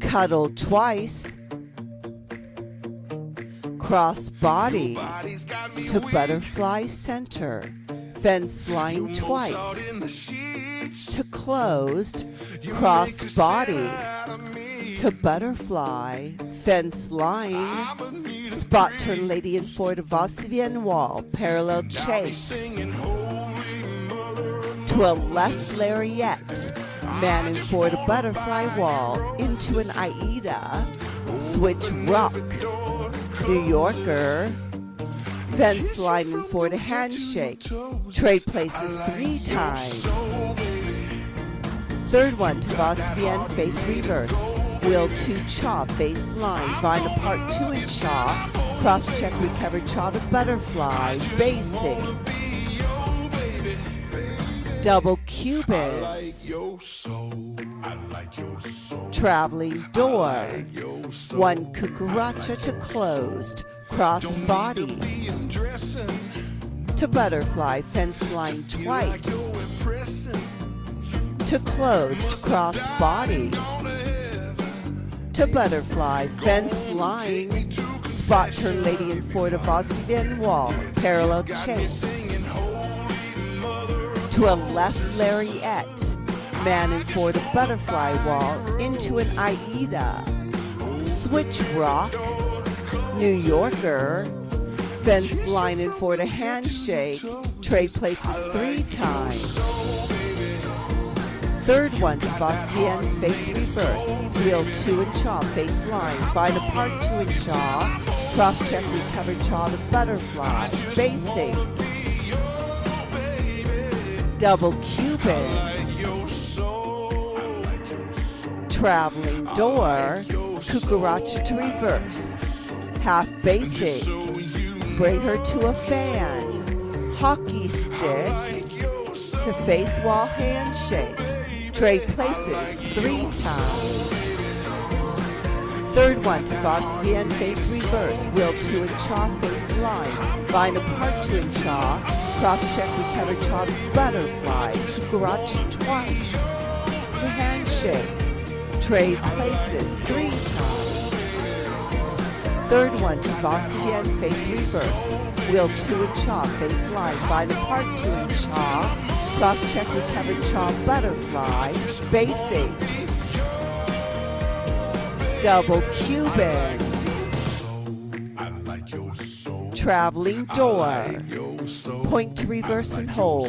cuddle twice, cross body to butterfly center, fence line twice, to closed, cross body to butterfly, fence line, spot turn lady in forward va-et-vient wall, parallel chase, to a left lariat, man in forward butterfly wall, into an Aida, switch rock, New Yorker, fence line in forward handshake, trade places 3 times. Third one to va-et-vient face reverse, wheel 2 cha, face line, vine apart 2 in cha, cross check recover cha to butterfly, basic, double cubits, traveling door, 1 cucaracha to closed, cross body to butterfly, fence line twice, to closed, cross body to butterfly, fence line, spot turn lady in forward va-et-vient wall, parallel chase, to a left lariat, man in forward butterfly wall, into an Aida, switch rock, New Yorker, fence line in forward handshake, trade places 3 times. Third one to va-et-vient face reverse, wheel 2 in cha, face line, vine apart 2 in cha, cross check recover cha to butterfly, basic, double cubits, traveling door, cucaracha to reverse, half basic, braid her to a fan, hockey stick, to face wall handshake, trade places 3 times. Third one to va-et-vient face reverse, wheel 2 in cha, face line, vine apart 2 in cha, cross check recover cha to butterfly, cucaracha twice, to handshake, trade places 3 times. Third one to va-et-vient face reverse, wheel 2 in cha, face line, vine apart 2 in cha, cross check recover cha butterfly, basic, double cubits, traveling door, point to reverse and hold,